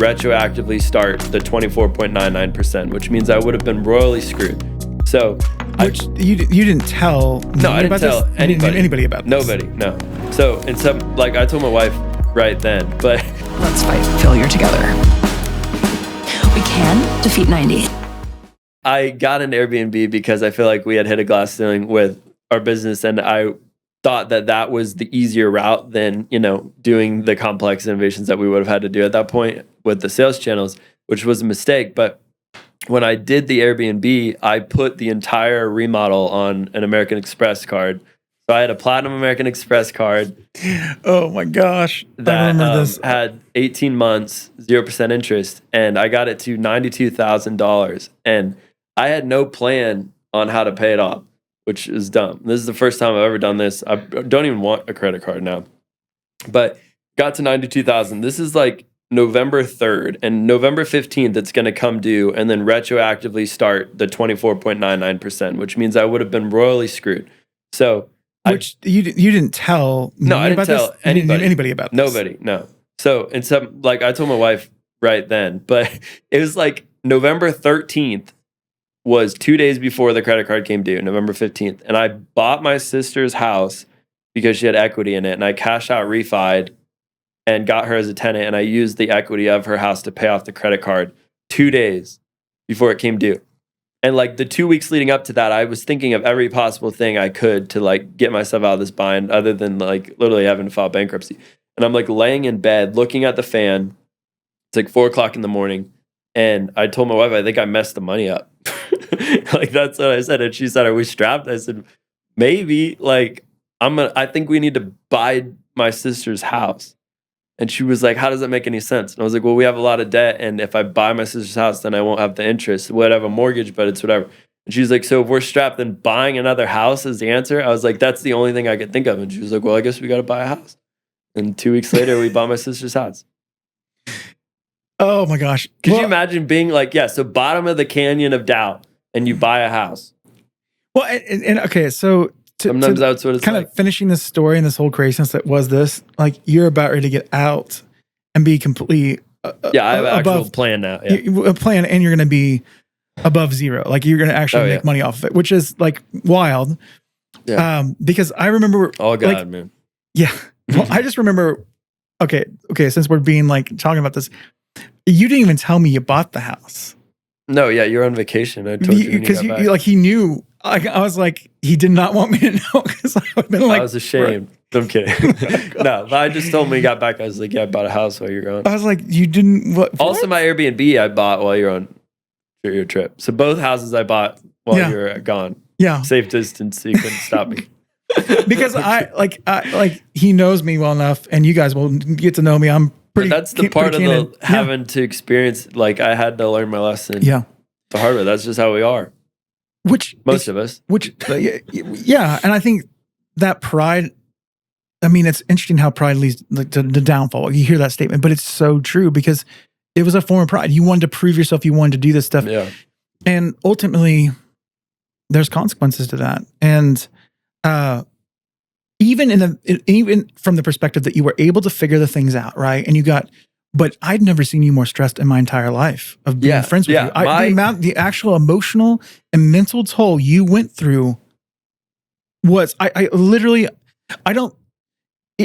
retroactively start the 24.99%, which means I would have been royally screwed. So, which you didn't tell. No, I didn't tell anybody about this. Nobody, no. So, and some like I told my wife right then, but let's fight failure together. We can defeat 90. I got an Airbnb because I feel like we had hit a glass ceiling with our business, and I thought that that was the easier route than, doing the complex innovations that we would have had to do at that point with the sales channels, which was a mistake. But when I did the Airbnb, I put the entire remodel on an American Express card. So I had a Platinum American Express card. Oh my gosh. That had 18 months, 0% interest. And I got it to $92,000. And I had no plan on how to pay it off, which is dumb. This is the first time I've ever done this. I don't even want a credit card now. But got to $92,000. This is like November 3rd, and November 15th, it's going to come due and then retroactively start the 24.99%, which means I would have been royally screwed. So, which you didn't tell. No, I didn't tell anybody about this. Nobody, no. So, and some like I told my wife right then, but it was like November 13th was 2 days before the credit card came due, November 15th, and I bought my sister's house because she had equity in it, and I cashed out refied and got her as a tenant, and I used the equity of her house to pay off the credit card 2 days before it came due. And like the 2 weeks leading up to that, I was thinking of every possible thing I could to like get myself out of this bind, other than like literally having to file bankruptcy. And I'm like laying in bed, looking at the fan. It's like 4:00 in the morning. And I told my wife, I think I messed the money up. Like that's what I said. And she said, are we strapped? I said, maybe. Like I think we need to buy my sister's house. And she was like, how does that make any sense? And I was like, well, we have a lot of debt. And if I buy my sister's house, then I won't have the interest. We'd have a mortgage, but it's whatever. And she's like, so if we're strapped, then buying another house is the answer? I was like, that's the only thing I could think of. And she was like, well, I guess we got to buy a house. And 2 weeks later, we bought my sister's house. Oh my gosh. Could you imagine being like, so bottom of the canyon of doubt, and you buy a house? Well, and okay, so sometimes that's what it's kind of finishing this story and this whole craziness that was this, like you're about ready to get out and be completely I have an actual plan now. A plan, and you're going to be above zero. Like you're going to actually make money off of it, which is like wild. Yeah. Because I remember. Oh God, man. Yeah. Well, I just remember. Okay. Since we're being like talking about this, you didn't even tell me you bought the house. No. Yeah, you're on vacation. I told you because like he knew. I was like, he did not want me to know because I would have been like, I was ashamed. I'm kidding. No, but I just told him when he got back, I was like, I bought a house while you're gone. I was like, you didn't. What? Also, my Airbnb I bought while you're on your trip. So both houses I bought while you're gone. Yeah. Safe distance, so you couldn't stop me. Because I he knows me well enough, and you guys will get to know me. I'm pretty. But that's the part of the having to experience. Like I had to learn my lesson. Yeah. The hard way. That's just how we are. Most of us. Yeah, and I think that pride. I mean, it's interesting how pride leads to the downfall. You hear that statement, but it's so true because it was a form of pride. You wanted to prove yourself. You wanted to do this stuff. Yeah. And ultimately, there's consequences to that. And even from the perspective that you were able to figure the things out, right? And but I'd never seen you more stressed in my entire life of being friends with you. The actual emotional and mental toll you went through was, it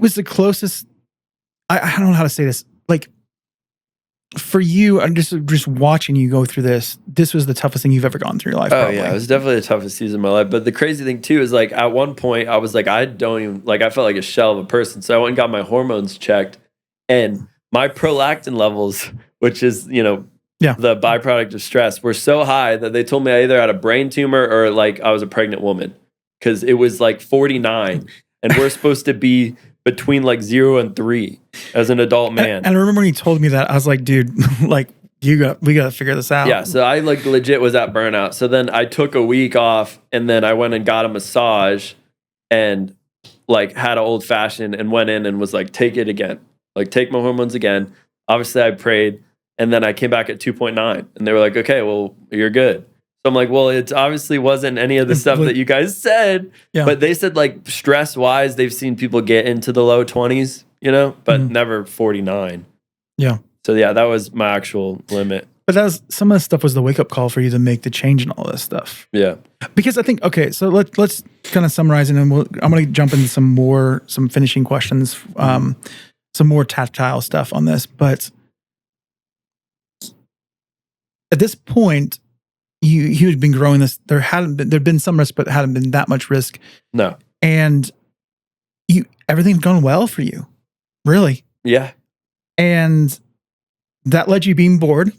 was the closest, I don't know how to say this. Like for you, I'm just watching you go through this was the toughest thing you've ever gone through your life. Oh yeah, it was definitely the toughest season of my life. But the crazy thing too is like at one point I was like, I felt like a shell of a person. So I went and got my hormones checked, and my prolactin levels, which is, the byproduct of stress, were so high that they told me I either had a brain tumor or like I was a pregnant woman, because it was like 49 and we're supposed to be between like 0 and 3 as an adult man. And I remember when he told me that, I was like, dude, like we got to figure this out. Yeah. So I like legit was at burnout. So then I took a week off, and then I went and got a massage and like had an old fashioned and went in and was like, take it again. Like take my hormones again. Obviously I prayed, and then I came back at 2.9, and they were like, okay, well, you're good. So I'm like, well, it obviously wasn't any of the stuff that you guys said, but they said like stress wise, they've seen people get into the low 20s, but never 49. Yeah. So yeah, that was my actual limit. But some of the stuff was the wake up call for you to make the change in all this stuff. Yeah. Because I think, okay, so let's kind of summarize, and then I'm going to jump into some finishing questions, some more tactile stuff on this. But at this point, you had been growing this. There'd been some risk, but it hadn't been that much risk. No. And everything had gone well for you, really. Yeah. And that led you being bored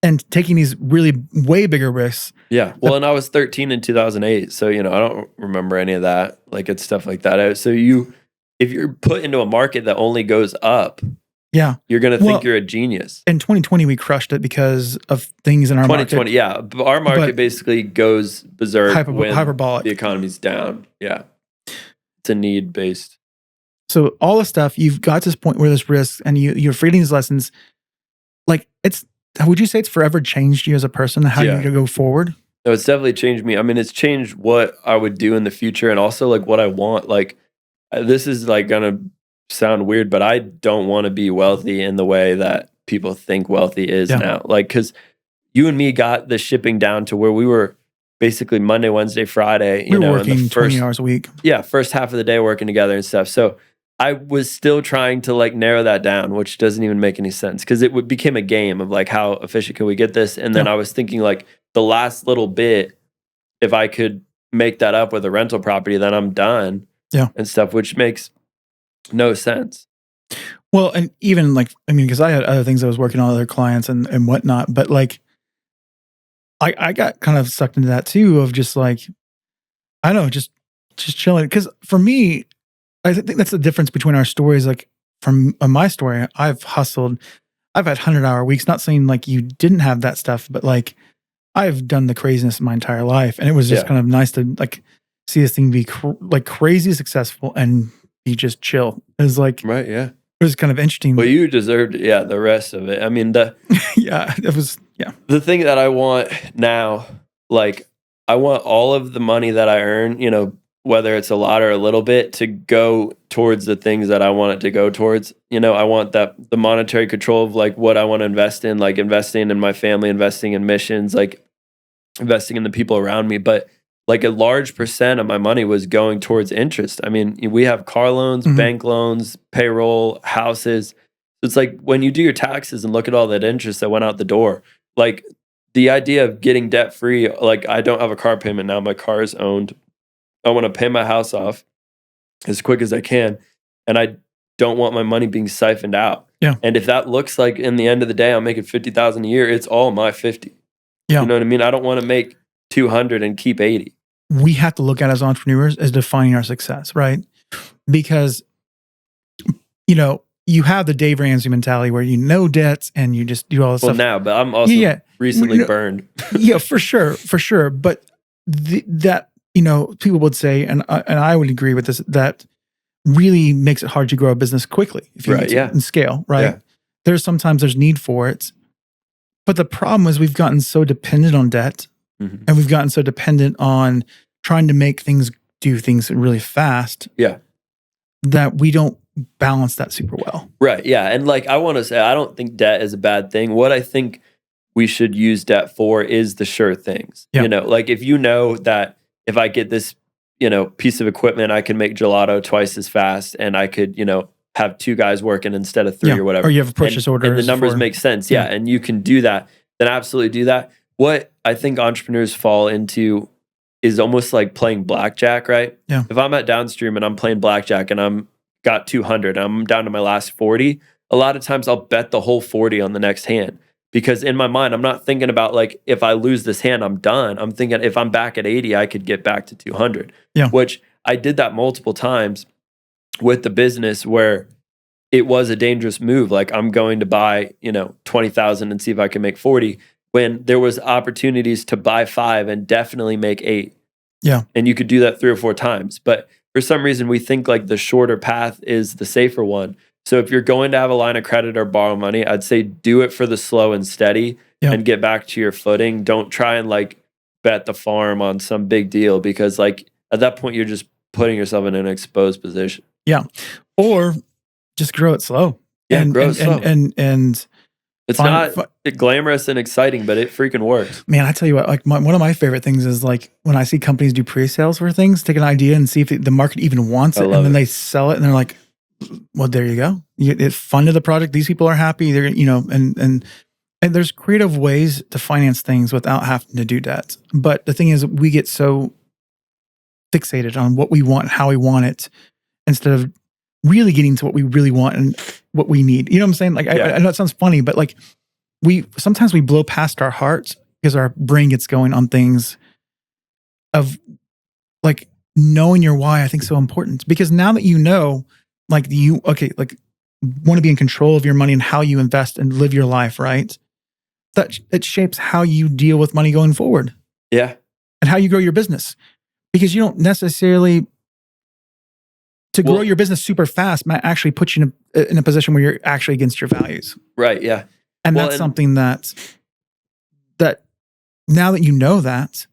and taking these really way bigger risks. Yeah. Well, and I was 13 in 2008. So, I don't remember any of that. Like, it's stuff like that. So if you're put into a market that only goes up, yeah, you're going to think you're a genius. In 2020, we crushed it because of things in our market. 2020, yeah. Our market basically goes berserk when hyperbolic. The economy's down. Yeah. It's a need-based. So all the stuff, you've got to this point where there's risks and you're reading these lessons. Like, would you say it's forever changed you as a person, how you go forward? No, it's definitely changed me. I mean, it's changed what I would do in the future and also like what I want. Like, this is like going to sound weird, but I don't want to be wealthy in the way that people think wealthy is now. Like, because you and me got the shipping down to where we were basically Monday, Wednesday, Friday. We were working 20 hours a week. Yeah, first half of the day working together and stuff. So I was still trying to like narrow that down, which doesn't even make any sense because it became a game of like, how efficient can we get this? And then I was thinking like the last little bit, if I could make that up with a rental property, then I'm done and stuff, which makes no sense. Well, and even like, I mean, because I had other things I was working on, other clients and whatnot, but like, I got kind of sucked into that too of just like, I don't know, just chilling. Because for me, I think that's the difference between our stories. Like from my story, I've hustled. I've had 100-hour weeks, not saying like you didn't have that stuff, but like I've done the craziness my entire life. And it was just kind of nice to like see this thing be like crazy successful and be just chill. It was like, right. Yeah. It was kind of interesting. Well, you deserved, the rest of it. I mean, it was. The thing that I want now, like I want all of the money that I earn, whether it's a lot or a little bit, to go towards the things that I want it to go towards. I want the monetary control of like what I want to invest in, like investing in my family, investing in missions, like investing in the people around me. But like a large percent of my money was going towards interest. I mean, we have car loans, bank loans, payroll, houses. It's like when you do your taxes and look at all that interest that went out the door, like the idea of getting debt free, like I don't have a car payment now. My car is owned. I want to pay my house off as quick as I can. And I don't want my money being siphoned out. Yeah. And if that looks like in the end of the day, I'm making $50,000 a year, it's all my 50. Yeah. You know what I mean? I don't want to make 200 and keep 80. We have to look at as entrepreneurs as defining our success, right? Because, you have the Dave Ramsey mentality where debts and you just do all this stuff. Well, now, but I'm also recently burned. Yeah, for sure. But that, people would say, and I would agree with this, that really makes it hard to grow a business quickly if you need to and scale, right? Yeah. There's need for it. But the problem is we've gotten so dependent on debt and we've gotten so dependent on trying to do things really fast. Yeah. That we don't balance that super well. Right. Yeah. And like, I want to say, I don't think debt is a bad thing. What I think we should use debt for is the sure things. Yeah. Like if that if I get this, piece of equipment, I can make gelato twice as fast and I could, have 2 guys working instead of 3 or whatever. Or you have a purchase order. And the numbers make sense. Yeah. And you can do that. Then absolutely do that. What I think entrepreneurs fall into is almost like playing blackjack, right? Yeah. If I'm at Downstream and I'm playing blackjack and I'm got 200 and I'm down to my last 40, a lot of times I'll bet the whole 40 on the next hand. Because in my mind, I'm not thinking about like, if I lose this hand, I'm done. I'm thinking if I'm back at 80, I could get back to 200. Yeah. Which I did that multiple times with the business where it was a dangerous move. Like I'm going to buy, 20,000 and see if I can make 40 when there was opportunities to buy 5 and definitely make 8. Yeah. And you could do that 3 or 4 times. But for some reason, we think like the shorter path is the safer one. So if you're going to have a line of credit or borrow money, I'd say do it for the slow and steady and get back to your footing. Don't try and like bet the farm on some big deal because like at that point, you're just putting yourself in an exposed position. Yeah. Or just grow it slow. Yeah, and grow slow. And it's not glamorous and exciting, but it freaking works. Man, I tell you what, like one of my favorite things is like when I see companies do pre-sales for things, take an idea and see if the market even wants it, and then they sell it, and they're like, well, there you go. It funded the project. These people are happy. They're, and there's creative ways to finance things without having to do debt. But the thing is, we get so fixated on what we want, how we want it, instead of really getting to what we really want and what we need. You know what I'm saying? Like, I know it sounds funny, but like sometimes we blow past our hearts because our brain gets going on things of like knowing your why. I think so important, because now that you know, like like want to be in control of your money and how you invest and live your life, right? That it shapes how you deal with money going forward. Yeah. And how you grow your business, because you don't necessarily grow your business super fast might actually put you in a position where you're actually against your values. Right. Yeah. And that's something that now that you know that,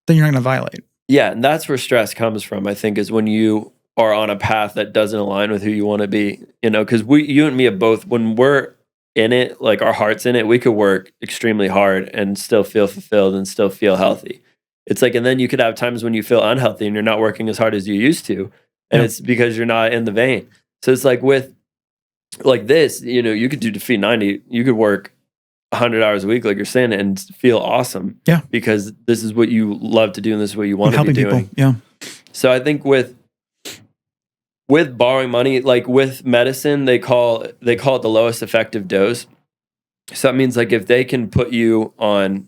then you're not going to violate. Yeah. And that's where stress comes from, I think, is when you are on a path that doesn't align with who you want to be, because you and me have both, when we're in it, like our heart's in it, we could work extremely hard and still feel fulfilled and still feel healthy. It's like, and then you could have times when you feel unhealthy and you're not working as hard as you used to. And it's because you're not in the vein. So it's like with like this, you could do Defeat 90. You could work 100 hours a week, like you're saying, and feel awesome. Yeah. Because this is what you love to do and this is what you want to be doing. People. Yeah. So I think with borrowing money, like with medicine, they call it the lowest effective dose. So that means like if they can put you on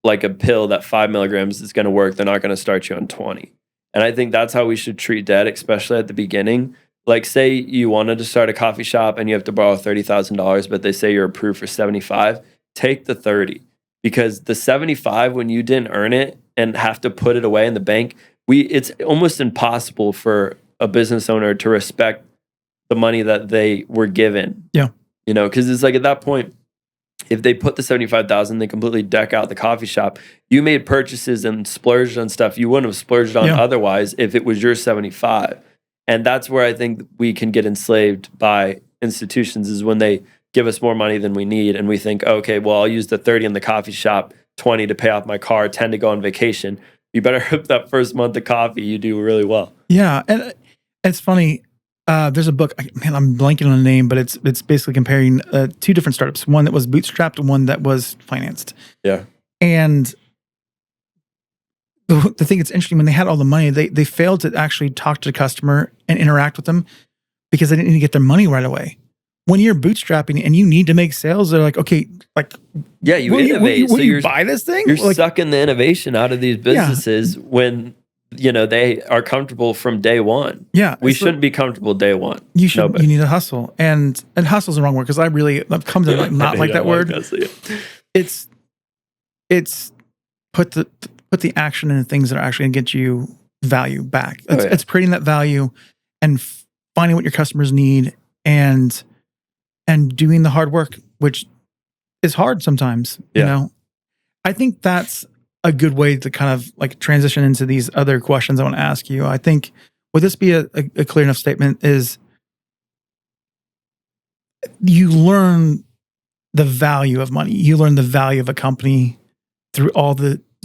like a pill that 5 milligrams is going to work, they're not going to start you on 20. And I think that's how we should treat debt, especially at the beginning. Like, say you wanted to start a coffee shop and you have to borrow $30,000, but they say you're approved for 75. Take the 30, because the 75, when you didn't earn it and have to put it away in the bank, it's almost impossible for a business owner to respect the money that they were given. Yeah, because it's like at that point, if they put the 75,000, they completely deck out the coffee shop. You made purchases and splurged on stuff you wouldn't have splurged on otherwise if it was your 75. And that's where I think we can get enslaved by institutions, is when they give us more money than we need. And we think, okay, well, I'll use the 30 in the coffee shop, 20 to pay off my car, 10 to go on vacation. You better hope that first month of coffee, you do really well. Yeah. And it's funny. There's a book, I'm blanking on the name, but it's basically comparing two different startups. One that was bootstrapped and one that was financed. Yeah. And the thing that's interesting, when they had all the money, they failed to actually talk to the customer and interact with them because they didn't need to get their money right away. When you're bootstrapping and you need to make sales, they're like, okay, like, yeah, you innovate. Will you buy this thing? You're like, sucking the innovation out of these businesses when they are comfortable from day one. Yeah. We shouldn't be comfortable day one. You need to hustle. And hustle's the wrong word, because I've come to not like that word. It's put the action in things that are actually going to get you value back. It's creating that value and finding what your customers need and doing the hard work, which is hard sometimes. I think that's a good way to kind of like transition into these other questions I want to ask you. I think, would this be a clear enough statement, is you learn the value of money. You learn the value of a company through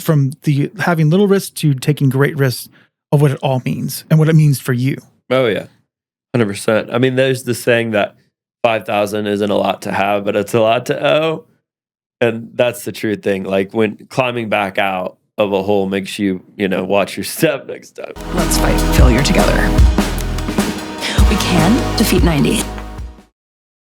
from having little risk to taking great risks of what it all means and what it means for you. Oh yeah. 100%. I mean, there's the saying that 5,000 isn't a lot to have, but it's a lot to owe. And that's the true thing. Like when climbing back out of a hole makes you, watch your step next time. Let's fight failure together. We can defeat 90.